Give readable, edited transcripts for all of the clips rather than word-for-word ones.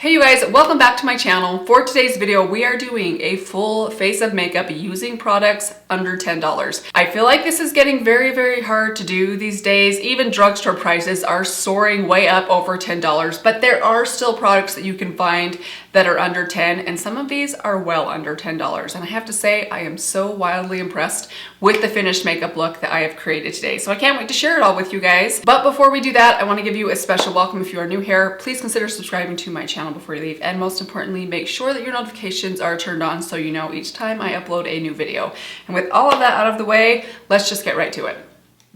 Hey you guys, welcome back to my channel. For today's video, we are doing a full face of makeup using products under $10. I feel like this is getting very hard to do these days. Even drugstore prices are soaring way up over $10, but there are still products that you can find that are under 10, and some of these are well under $10. And I have to say, I am so wildly impressed with the finished makeup look that I have created today. So I can't wait to share it all with you guys. But before we do that, I want to give you a special welcome. If you are new here, please consider subscribing to my channel before you leave. And most importantly, make sure that your notifications are turned on so you know each time I upload a new video. And with all of that out of the way, let's just get right to it.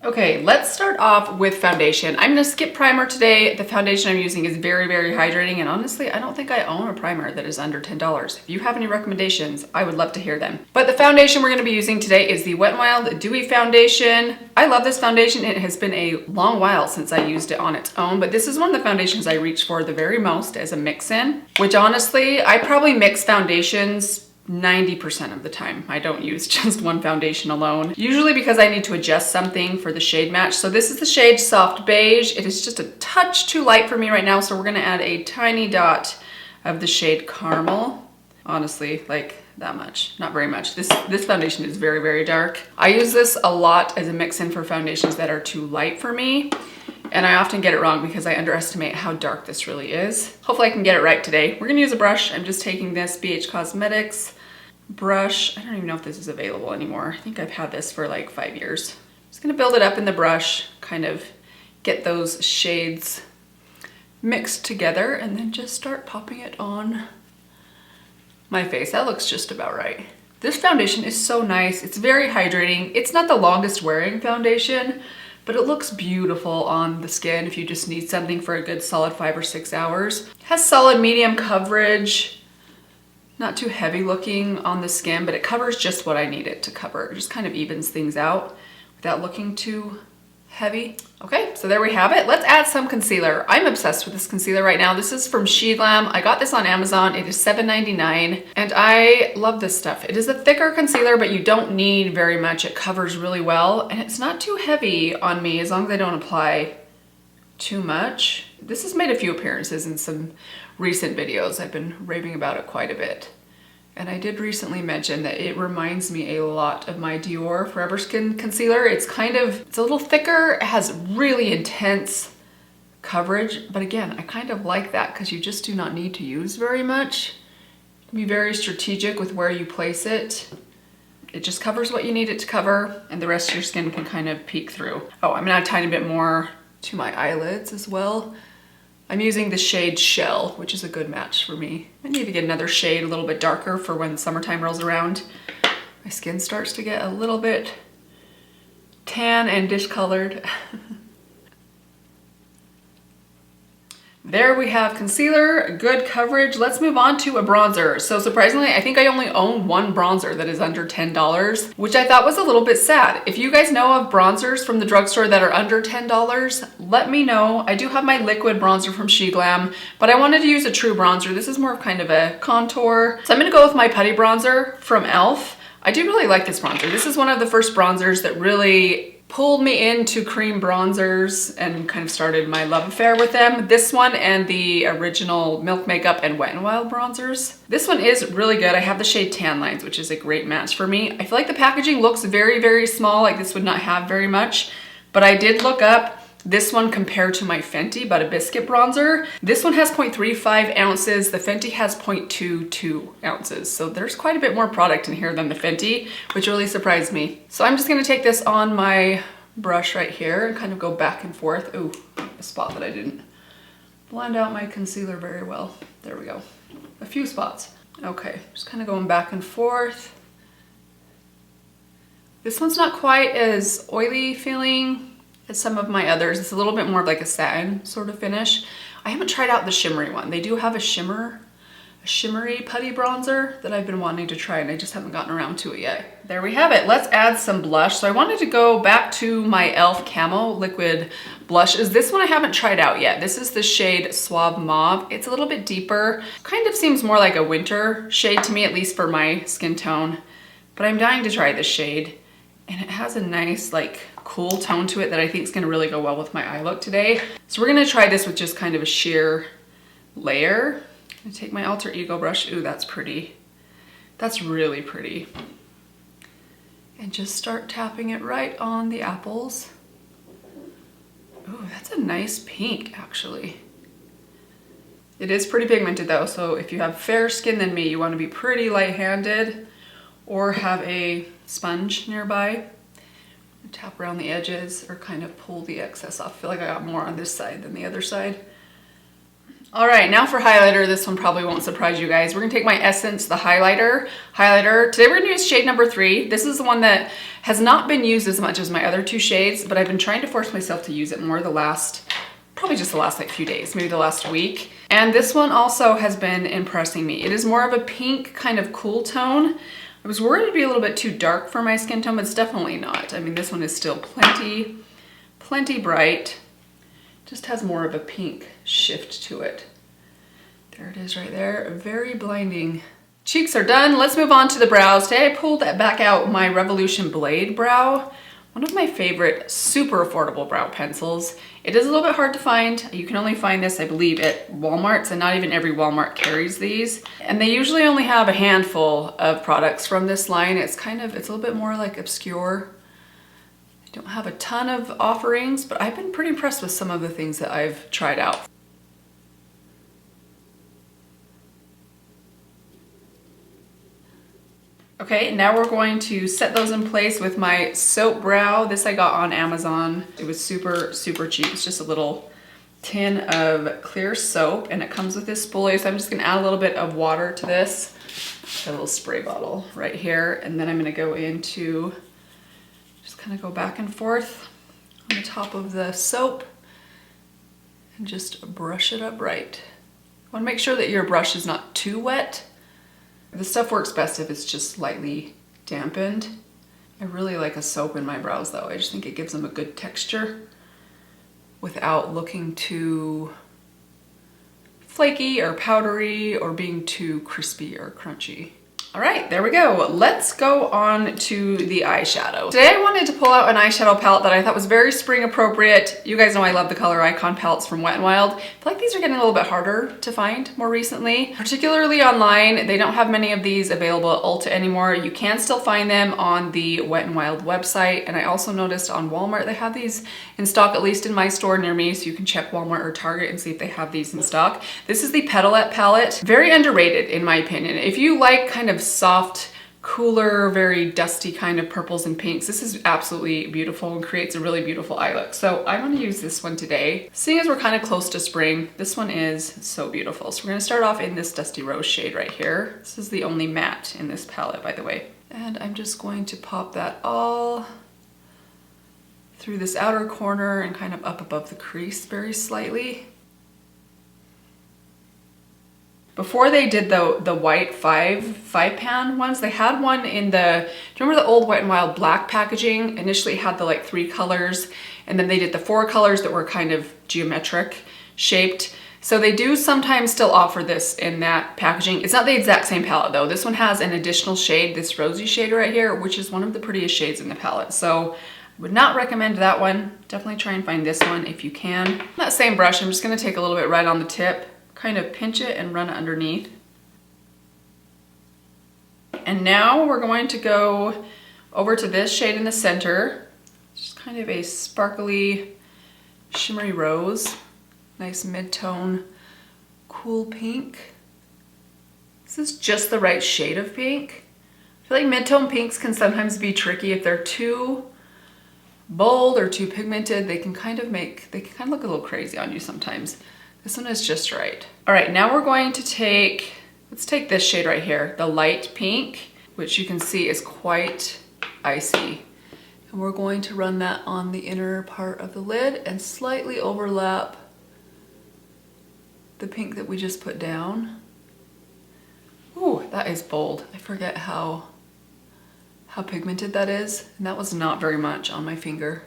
Okay, let's start off with foundation. I'm gonna skip primer today. The foundation I'm using is very hydrating, and honestly, I don't think I own a primer that is under $10. If you have any recommendations, I would love to hear them. But the foundation we're gonna be using today is the Wet n Wild Dewy Foundation. I love this foundation. It has been a long while since I used it on its own, but this is one of the foundations I reach for the very most as a mix-in, which honestly, I probably mix foundations 90% of the time. I don't use just one foundation alone, usually because I need to adjust something for the shade match. So this is the shade Soft Beige. It is just a touch too light for me right now, so we're gonna add a tiny dot of the shade Caramel. Honestly, like that much, not very much. This foundation is very dark. I use this a lot as a mix-in for foundations that are too light for me. And I often get it wrong because I underestimate how dark this really is. Hopefully I can get it right today. We're gonna use a brush. I'm just taking this BH Cosmetics brush. I don't even know if this is available anymore. I think I've had this for like 5 years. Just gonna build it up in the brush, kind of get those shades mixed together, and then just start popping it on my face. That looks just about right. This foundation is so nice. It's very hydrating. It's not the longest wearing foundation, but it looks beautiful on the skin if you just need something for a good solid 5 or 6 hours. It has solid medium coverage, not too heavy looking on the skin, but it covers just what I need it to cover. It just kind of evens things out without looking too heavy. Okay, so there we have it. Let's add some concealer. I'm obsessed with this concealer right now. This is from SheGlam. I got this on Amazon. It is $7.99, and I love this stuff. It is a thicker concealer, but you don't need very much. It covers really well, and it's not too heavy on me as long as I don't apply too much. This has made a few appearances in some recent videos. I've been raving about it quite a bit. And I did recently mention that it reminds me a lot of my Dior Forever Skin Concealer. It's a little thicker, it has really intense coverage, but again, I kind of like that because you just do not need to use very much. You can be very strategic with where you place it. It just covers what you need it to cover, and the rest of your skin can kind of peek through. Oh, I'm gonna add a tiny bit more to my eyelids as well. I'm using the shade Shell, which is a good match for me. I need to get another shade a little bit darker for when summertime rolls around. My skin starts to get a little bit tan and discolored. There we have concealer, good coverage. Let's move on to a bronzer. So surprisingly, I think I only own one bronzer that is under $10, which I thought was a little bit sad. If you guys know of bronzers from the drugstore that are under $10, let me know. I do have my liquid bronzer from SheGlam, but I wanted to use a true bronzer. This is more of kind of a contour. So I'm gonna go with my putty bronzer from e.l.f. I do really like this bronzer. This is one of the first bronzers that really pulled me into cream bronzers and kind of started my love affair with them. This one and the original Milk Makeup and Wet n Wild bronzers. This one is really good. I have the shade Tan Lines, which is a great match for me. I feel like the packaging looks very small, like this would not have very much, but I did look up this one compared to my Fenty But a Biscuit bronzer. This one has 0.35 ounces. The Fenty has 0.22 ounces. So there's quite a bit more product in here than the Fenty, which really surprised me. So I'm just gonna take this on my brush right here and kind of go back and forth. Ooh, a spot that I didn't blend out my concealer very well. There we go. A few spots. Okay, just kind of going back and forth. This one's not quite as oily feeling as some of my others. It's a little bit more of like a satin sort of finish. I haven't tried out the shimmery one. They do have a shimmery putty bronzer that I've been wanting to try, and I just haven't gotten around to it yet. There we have it. Let's add some blush. So I wanted to go back to my e.l.f. Camo liquid blushes. This one I haven't tried out yet. This is the shade Suave Mauve. It's a little bit deeper. Kind of seems more like a winter shade to me, at least for my skin tone. But I'm dying to try this shade. And it has a nice like cool tone to it that I think is gonna really go well with my eye look today. So we're gonna try this with just kind of a sheer layer. I'm gonna take my alter ego brush. Ooh, that's pretty. That's really pretty. And just start tapping it right on the apples. Ooh, that's a nice pink, actually. It is pretty pigmented though, so if you have fairer skin than me, you want to be pretty light-handed or have a sponge nearby. Tap around the edges or kind of pull the excess off. I feel like I got more on this side than the other side. All right, now for highlighter. This one probably won't surprise you guys. We're gonna take my Essence, the highlighter. Today we're gonna use shade number 3. This is the one that has not been used as much as my other 2 shades, but I've been trying to force myself to use it more probably just the last like few days, maybe the last week. And this one also has been impressing me. It is more of a pink kind of cool tone. I was worried it'd be a little bit too dark for my skin tone, but it's definitely not. I mean, this one is still plenty bright. Just has more of a pink shift to it. There it is right there, very blinding. Cheeks are done. Let's move on to the brows. Today I pulled back out my Revolution Blade Brow. One of my favorite super affordable brow pencils. It is a little bit hard to find. You can only find this, I believe, at Walmart's, and not even every Walmart carries these. And they usually only have a handful of products from this line. It's a little bit more like obscure. I don't have a ton of offerings, but I've been pretty impressed with some of the things that I've tried out. Okay, now we're going to set those in place with my soap brow. This I got on Amazon. It was super cheap. It's just a little tin of clear soap and it comes with this spoolie. So I'm just gonna add a little bit of water to this. Got a little spray bottle right here. And then I'm gonna go into, just kind of go back and forth on the top of the soap and just brush it up right. You wanna make sure that your brush is not too wet. This stuff works best if it's just slightly dampened. I really like a soap in my brows though. I just think it gives them a good texture without looking too flaky or powdery or being too crispy or crunchy. All right, there we go. Let's go on to the eyeshadow. Today I wanted to pull out an eyeshadow palette that I thought was very spring appropriate. You guys know I love the Color Icon palettes from Wet n Wild. I feel like these are getting a little bit harder to find more recently, particularly online. They don't have many of these available at Ulta anymore. You can still find them on the Wet n Wild website. And I also noticed on Walmart, they have these in stock, at least in my store near me. So you can check Walmart or Target and see if they have these in stock. This is the Petalette palette. Very underrated in my opinion. If you like kind of soft, cooler, very dusty kind of purples and pinks, this is absolutely beautiful and creates a really beautiful eye look. So I'm going to use this one today. Seeing as we're kind of close to spring, this one is so beautiful. So we're going to start off in this Dusty Rose shade right here. This is the only matte in this palette, by the way. And I'm just going to pop that all through this outer corner and kind of up above the crease very slightly. Before they did the white five pan ones, they had one in the, do you remember the old Wet n Wild black packaging? Initially it had the like 3 colors, and then they did the 4 colors that were kind of geometric shaped. So they do sometimes still offer this in that packaging. It's not the exact same palette though. This one has an additional shade, this rosy shade right here, which is one of the prettiest shades in the palette. So I would not recommend that one. Definitely try and find this one if you can. That same brush, I'm just gonna take a little bit right on the tip, kind of pinch it and run it underneath. And now we're going to go over to this shade in the center. It's just kind of a sparkly, shimmery rose. Nice mid-tone, cool pink. This is just the right shade of pink. I feel like mid-tone pinks can sometimes be tricky if they're too bold or too pigmented. They can kind of look a little crazy on you sometimes. This one is just right. All right, now we're going to let's take this shade right here, the light pink, which you can see is quite icy. And we're going to run that on the inner part of the lid and slightly overlap the pink that we just put down. Ooh, that is bold. I forget how pigmented that is. And that was not very much on my finger.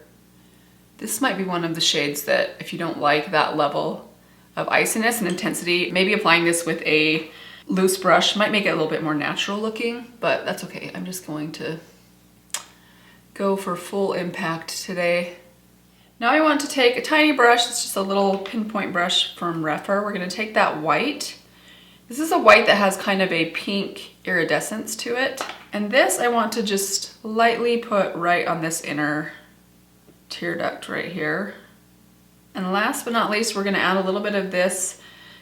This might be one of the shades that if you don't like that level of iciness and intensity, maybe applying this with a loose brush might make it a little bit more natural looking, but that's okay. I'm just going to go for full impact today. Now I want to take a tiny brush, it's just a little pinpoint brush from Rephr. We're gonna take that white This is a white that has kind of a pink iridescence to it. And this I want to just lightly put right on this inner tear duct right here. And last but not least, we're gonna add a little bit of this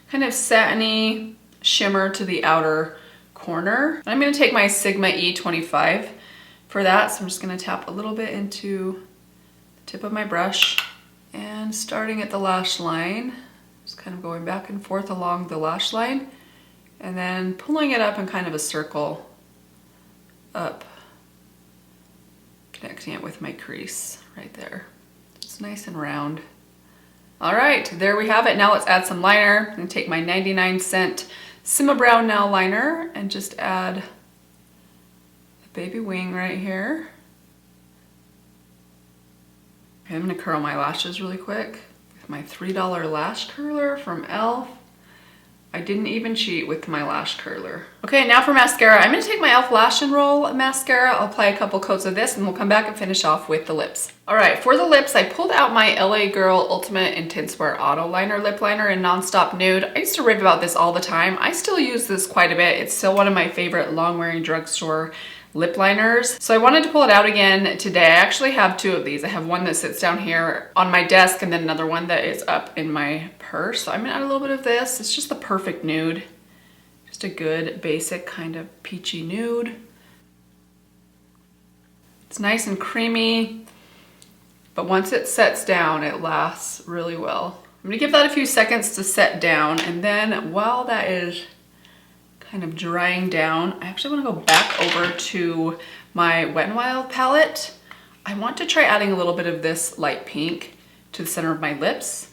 kind of satiny shimmer to the outer corner. I'm gonna take my Sigma E25 for that. So I'm just gonna tap a little bit into the tip of my brush and starting at the lash line, just kind of going back and forth along the lash line and then pulling it up in kind of a circle up, connecting it with my crease right there. It's nice and round. All right, there we have it. Now let's add some liner. I'm gonna take my 99-cent Sima Brown Nail Liner and just add a baby wing right here. Okay, I'm gonna curl my lashes really quick with my $3 lash curler from e.l.f. I didn't even cheat with my lash curler. Okay, now for mascara. I'm gonna take my e.l.f. Lash and Roll mascara. I'll apply a couple coats of this and we'll come back and finish off with the lips. All right, for the lips, I pulled out my LA Girl Ultimate Intense Wear Auto Liner Lip Liner in Nonstop Nude. I used to rave about this all the time. I still use this quite a bit. It's still one of my favorite long-wearing drugstore lip liners. So I wanted to pull it out again today. I actually have two of these. I have one that sits down here on my desk and then another one that is up in my purse. So I'm gonna add a little bit of this. It's just the perfect nude. Just a good basic kind of peachy nude. It's nice and creamy, but once it sets down, it lasts really well. I'm gonna give that a few seconds to set down, and then while that is kind of drying down, I actually wanna go back over to my Wet n Wild palette. I want to try adding a little bit of this light pink to the center of my lips.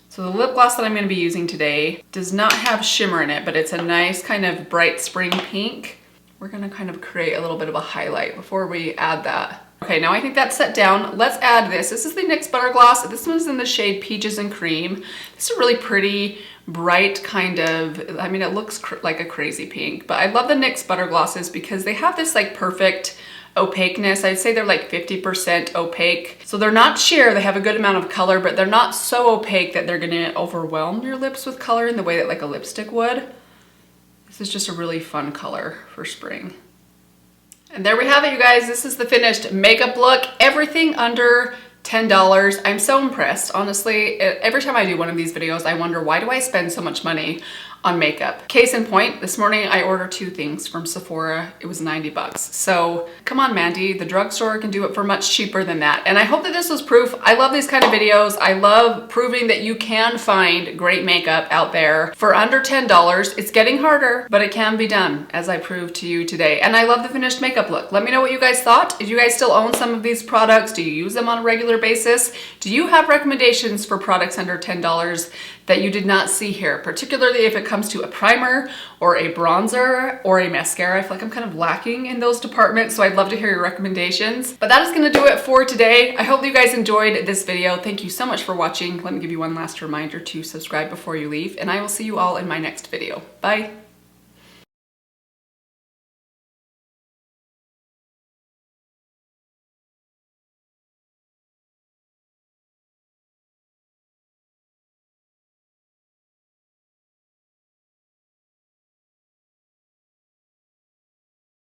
So the lip gloss that I'm gonna be using today does not have shimmer in it, but it's a nice kind of bright spring pink. We're gonna kind of create a little bit of a highlight before we add that. Okay, now I think that's set down. Let's add this. This is the NYX Butter Gloss. This one's in the shade Peaches and Cream. This is a really pretty, bright kind of, I mean, it looks like a crazy pink, but I love the NYX Butter Glosses because they have this like perfect opaqueness. I'd say they're like 50% opaque. So they're not sheer, they have a good amount of color, but they're not so opaque that they're gonna overwhelm your lips with color in the way that like a lipstick would. This is just a really fun color for spring. And there we have it, you guys. This is the finished makeup look. Everything under $10. I'm so impressed. Honestly, every time I do one of these videos, I wonder, why do I spend so much money on makeup? Case in point, this morning I ordered 2 things from Sephora. It was 90 bucks. So come on, Mandy, the drugstore can do it for much cheaper than that. And I hope that this was proof. I love these kind of videos. I love proving that you can find great makeup out there for under $10. It's getting harder, but it can be done, as I proved to you today. And I love the finished makeup look. Let me know what you guys thought. If you guys still own some of these products, do you use them on a regular basis? Do you have recommendations for products under $10 that you did not see here, particularly if it comes to a primer or a bronzer or a mascara? I feel like I'm kind of lacking in those departments, so I'd love to hear your recommendations. But that is gonna do it for today. I hope you guys enjoyed this video. Thank you so much for watching. Let me give you one last reminder to subscribe before you leave, and I will see you all in my next video. Bye.